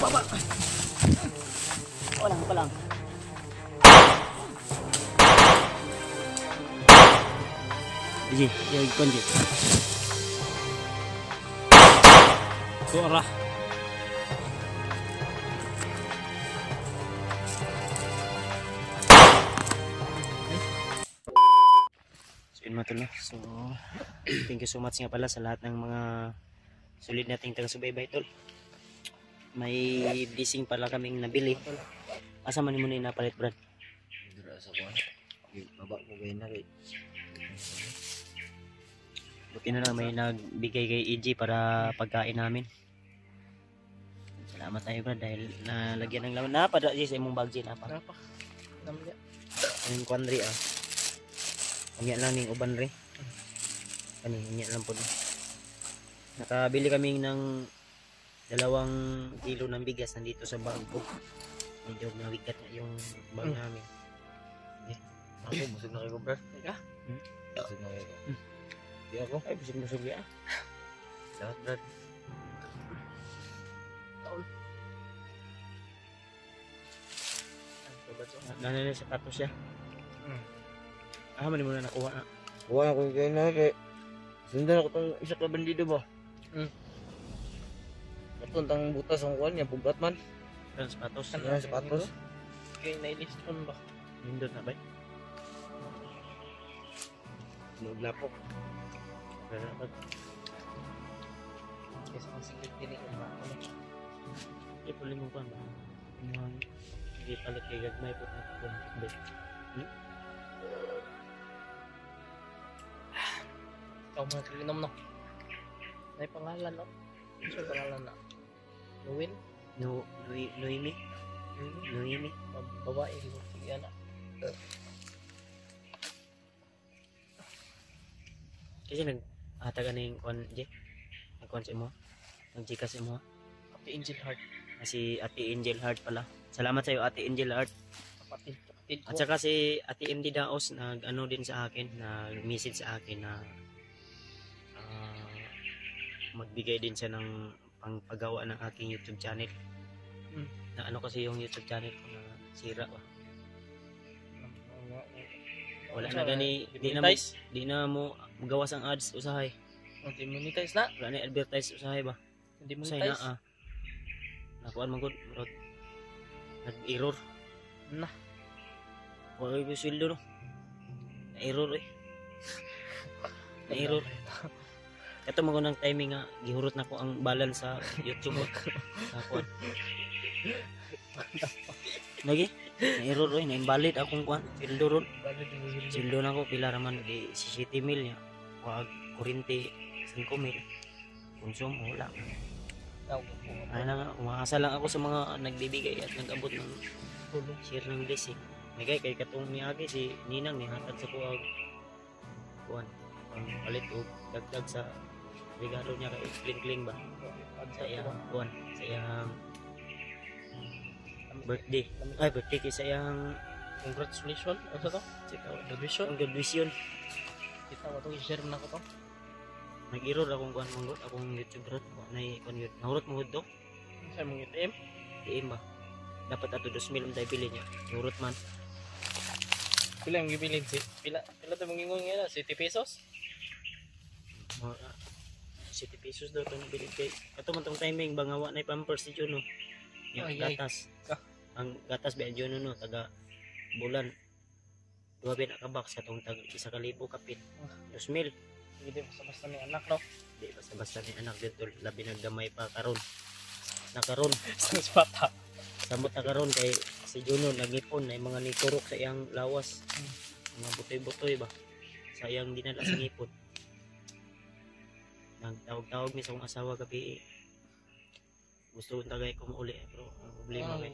Baba. Palang. Ji, ya ikon ji. Suara. So, thank you so much nga pala sa lahat ng mga sulit nating taga-subaybay tol. May blessing pala kaming nabili. Asa man mo na napalit brad? Dira sa kuan. Baba ko gay na kay. Buti na lang may nagbigay kay EG para pagkain namin. Salamat tayo brad dahil nalagyan ng laman. Napada sa imong bag din apa? Napa? Namya. Yung kwanri ah. Anya lang ning uban re. Ani anya lang po. Nakabili kami ng 2 kilo ng bigas nandito sa bag ko. Medyo nawigat na yung bag namin. Ako busog na kayo, bro. Ya? Busog na kayo. Di ako. Ay busog ya. Salamat, bro. Nanay sa sapatos siya. Mali mo na nakuha na. Kuha ako kay na kay. Sundan ako tong isa ka bandido ba? Katong tang butas ang kuan niya pugat man. Ang sapatos. Ang sapatos. Kaya nailiston ba? Nindot na ba? Maglapok. Kasi ang sigit din yung mga ano. Ipuli mo pa ba? Hindi palit kay gagmay po natin. Ikaw mga kalinom no. May pangalan no. Ano pangalan na? Luwin? Noemi? Babae. Yan na. Kasi nag-ataga na yung kwan, Jay? Nag-kwan sa imo? Nag-jikas sa imo? Ate Angel Heart. Si Ate Angel Heart pala. Salamat sa iyo Ate Angel Heart. Kapatid ko. At saka si Ate MD Daos nag-ano din sa akin, nag-message sa akin na magbigay din siya ng pangpagawa ng aking YouTube channel. Na ano kasi yung YouTube channel ko na sira ba. Wala na gani, di na mo magawas ang ads usahay. Monetize na? Wala na advertise usahay ba. Hindi Usahay monetize. na nakuan man gud nag-error. Na. Wala yung sweldo no. Na-error eh. Na-error. Ito mo ng timing nga gihurot na ko ang balance sa YouTube. Kuan. Lagi na-error oy, na-invalid akong kuan. Sweldo ron. Sweldo na ko pila raman di 60 mil nya. Wag kuryente 5 mil. Konsumo wala. Ay na nga, umaasa lang ako sa mga nagbibigay at nag-abot ng share ng blessing. May kay katong niagi si Ninang ni hatag sa kuwag kuan ang palit og dagdag sa regalo niya kay Kling ba sa iyang kuan sa iyang birthday kay sa iyang Congratulations. Ano to? graduation Kita mo itong i-share na ko to. nag-error akong kuan manggot akong YouTube rot nay kuan yun nahurot mo to Sa mong itim. diin ba dapat ato 2,000 ang bili niya nahurot man Pila ang gibilin si? Pila to mong ingon nga na? 70 pesos? mga 70 pesos daw itong bili kay ato man tong timing bangawa na pampers si Juno yung Ay. gatas Ang gatas ba Juno no taga bulan 2 bin ka box atong tag 1,000 kapit 2,000 hindi basta-basta ni anak no? di basta-basta ni anak dito labi nagdamay pa karon nakaron Sa bata. samot na karon kay si Juno nagipon na mga niturok sa iyang lawas mga butoy-butoy ba sa iyang dinala sa ngipon nagtawag-tawag mi sa akong asawa gabi gusto kong tagay ko mauli pero ang problema kay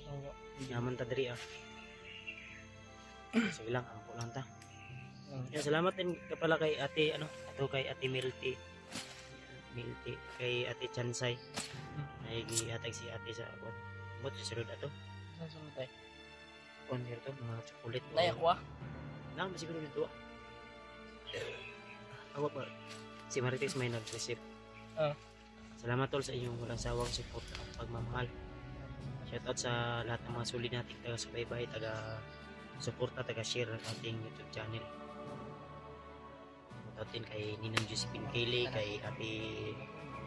naman ta diri sige lang ako lang ta yan, salamat din pala kay ate kay ate Milty kay ate Chansay ay gihatag si ate sa abot bot sunod ato Saan sunod tayo? kuan dito mga chocolate Naya ko ah. lang siguro dito ako pa si Marites may nag-receive Ah. salamat tol sa inyong walang sawang support at pagmamahal Shoutout sa lahat ng mga sulit nating taga-subaybay, taga-suporta, taga-share ng ating YouTube channel. Shoutout din kay Ninang Josephine Kelly, kay Ate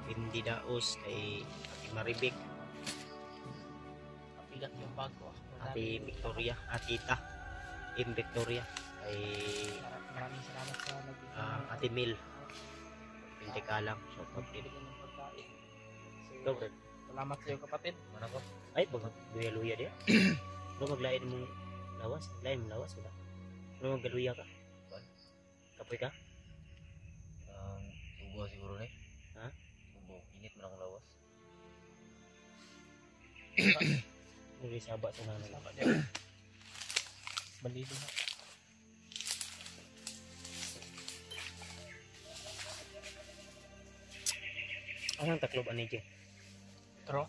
Lindy Daos, kay Ate Maribik, Kapigat yung bago. Ate Victoria, Atita, M. Victoria, kay Maraming salamat sa Ate Mil, hindi ka lang. Shoutout din. Ikaw, Brad. Salamat sa iyo kapatid. Mana ko? Ay, baga luya dia. Lo maglain mo lawas, lain mo lawas wala. Lo magluya ka? Kapoy ka? Subo siguro ni. Ha? Subo. Init man akong lawas. Hindi saba sa nanay. Salamat din. Balido na. Ang taklob ani je. Tro.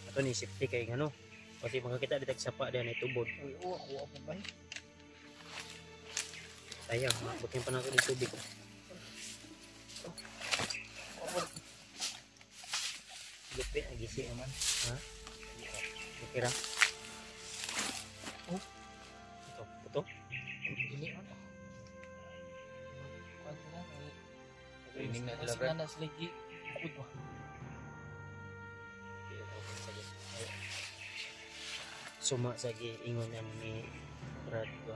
Ato ni safety kay ngano. Kasi makakita di sapa diyan ay tubod. Uy, ako ba? Sayang, bukin pa na ako ng tubig. Lupi, agisi naman. Ha? Kira. Oh. Ito. Ini ano? Kuwan na. Training na sila, Sila na sila gi. Bukod ba? Suma sa giingonan ni Brad ko.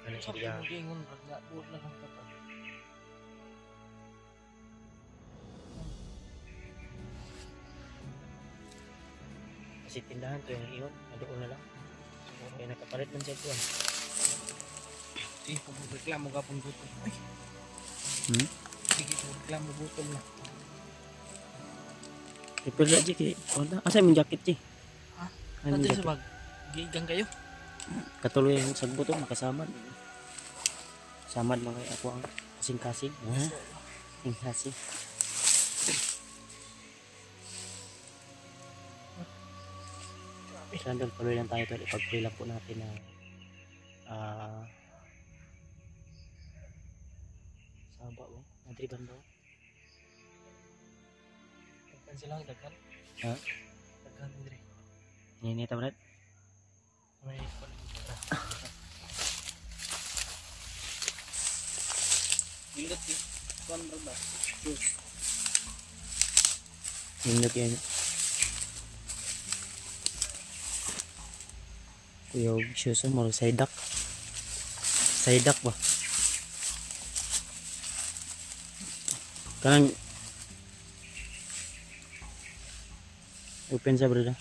Ano Sa siya? pinag-ingon na buod lang ang tatag. Kasi tindahan to yung iyon. Adoon na lang. Kaya nakapalit man siya doon. Sige, pag-reklamo ka pong gutom. Ay, sige, pag-reklamo gutom na. Ipil na Ji kay. Asa yung jacket Ji? Ha? Ano yung Natin sa jacket? bag. Gigang kayo. Katuloy yung sagbo to, makasamad. Samad mga kay ako ang kasing-kasing. Ha? Kasing-kasing. Sandal, tuloy lang tayo tol. Ipag-pray lang po natin na saba ba? Nadriban ba? Daghan sila ang daghan. Ha? Daghan dire. Ninita mo na? May pala. Bilot di. Kuan ba? Nindot yan. Kuyog shoes mo, saydak. Saydak ba? Kanang open sa brada.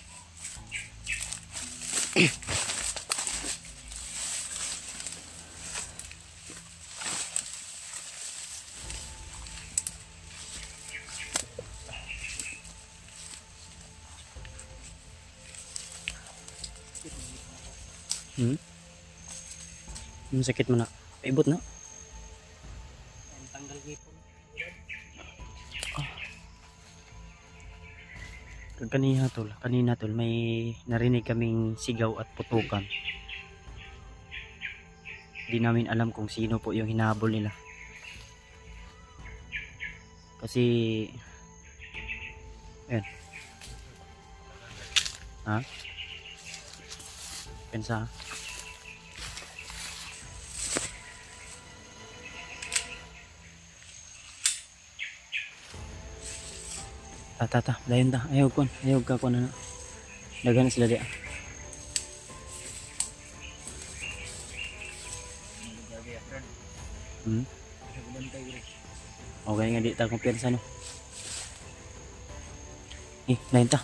Sakit mo na. Ibot na. Ang tanggal gipon. Kanina tol, may narinig kaming sigaw at putukan. Di namin alam kung sino po yung hinahabol nila. Kasi ayan. Ha? Pensa. Ta, dayon ta. Ayaw ka kon na. Daghan na sila di. Okay nga di ta kumpiyansa no. Dayon ta.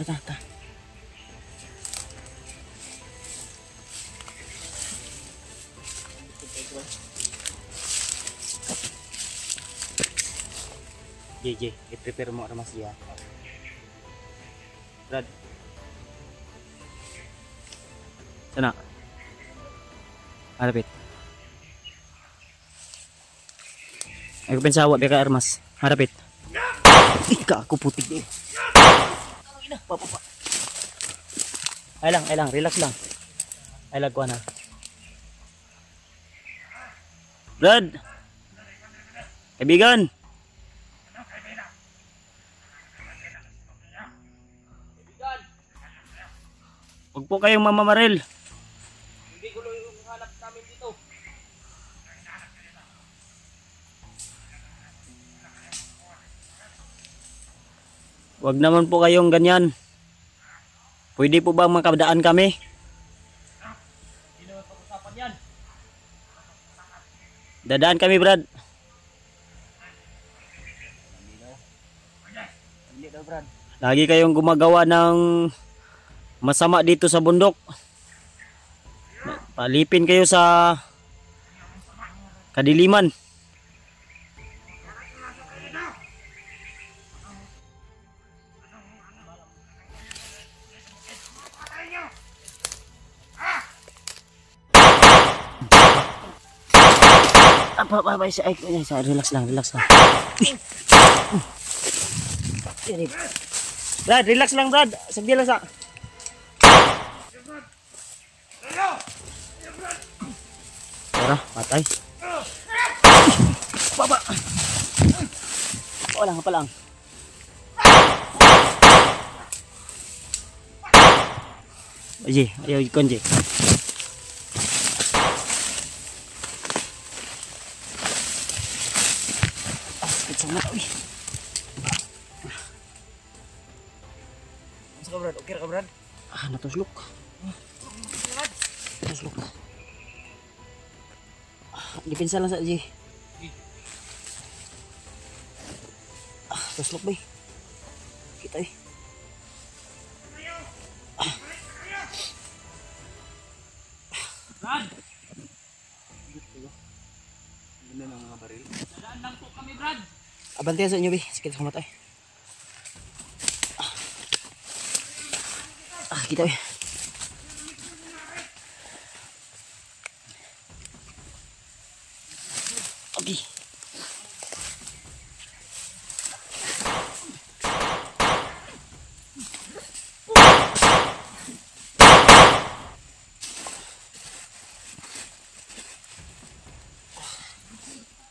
Ta. JJ, i-prepare mo ramas dia. Brad. Sana. Harapit. Ako pensawa beka armas. Harapit. Ika aku putik deh. Pa. Ay lang, relax lang. Ay lagwa na. Brad. Kaibigan. Huwag po kayong mamamaril. Hindi gulo yung hanap namin dito. Huwag naman po kayong ganyan. Pwede po bang makadaan kami? Hindi naman pag-usapan yan. Dadaan kami, Brad. Hindi daw, Brad. Lagi kayong gumagawa ng masama dito sa bundok. Palipin kayo sa kadiliman. Relax lang, relax lang. Brad, relax lang, Brad. Sagdi lang sa. Tara, patay. Baba. Wala nga lang. Aji, ayaw ikon, Ji. Sakit sa mata, uy. Masa ka, Brad? Okay ka, Brad? Natuslok. Natuslok. Dipinsa lang sa Ji. Tuslok ba? Kita eh. Brad! Ganda ng mga baril. Dadaan lang po kami, Brad. Abantiyan sa inyo, Bi. Sakit sa mata eh. Kita eh. Okay.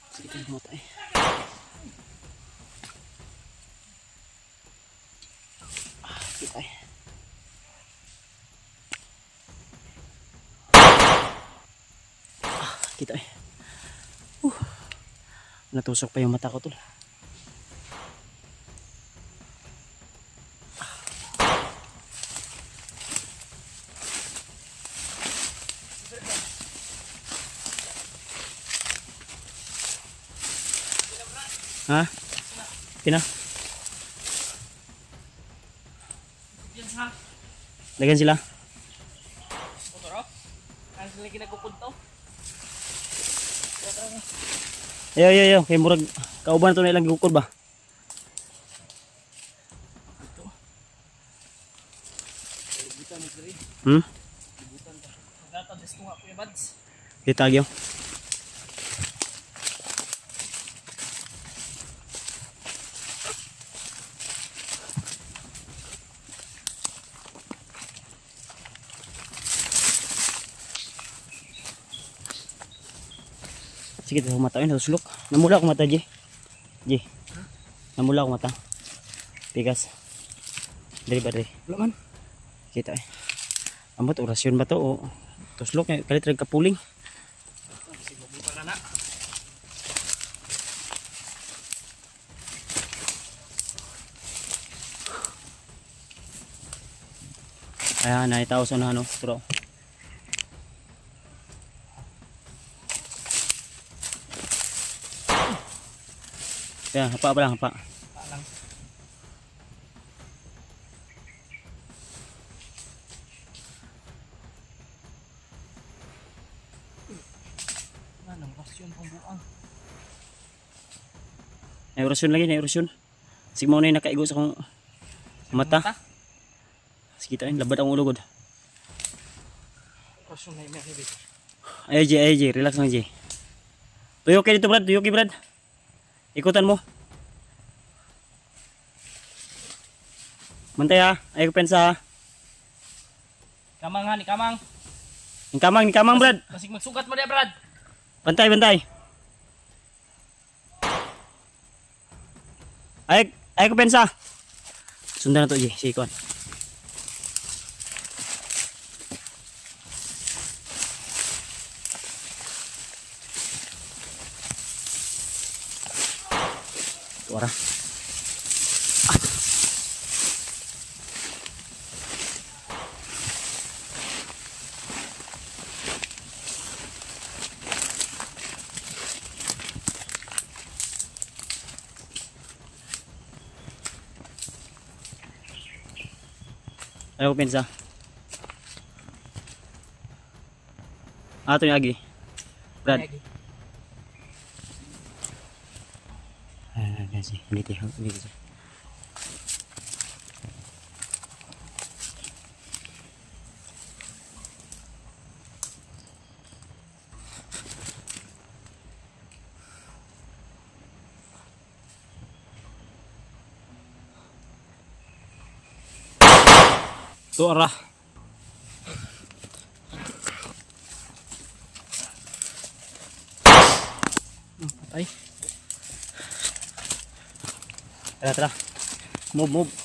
Sakit sa mata eh. Kita eh. Kita eh. Natusok pa yung mata ko tol. Ha? Pina? Yan sa... Dagan sila. Motor, oh? Ano sila kinagpupunto? Ayo. Kay murag kauban to na ilang gukod ba? Hmm? Magkata, gusto nga po yung buds. Ditagyo. Sige, ito mata yun, nasuslok. Namula ako mata, Ji. Ji. Namula ako mata. Tigas. Dari ba, dari? Wala man. Kita eh. Ambot, orasyon ba to? O tuslok, kalit rin kapuling. Kasi mabuta ka na. Ayan, naitaw sa ano, pero yan, hapa pa lang, hapa. Palang. Anong rasyon pambuang? May orasyon lagi, may orasyon. Sige mo na yung nakaigo sa akong mata. Sige tayo, labad ang ulugod. Rasyon na yung may hibit. Ayo Ji, relax lang Ji. Tuyo kayo dito Brad, tuyo kayo Brad. Ikutan mo. Mantay ha, ayaw ko pensa ha. Kamang ha, ni Kamang. Ni kamang Brad. Masig magsugat mo niya, Brad. Bantay. Ayaw ko pensa. Sundan na to Ji, si Ikon. Suara. Ano ko pinsa? Ato yung agi. Brad. Kasi dito dito. Suara. Patay. Tara, tara. Move, move.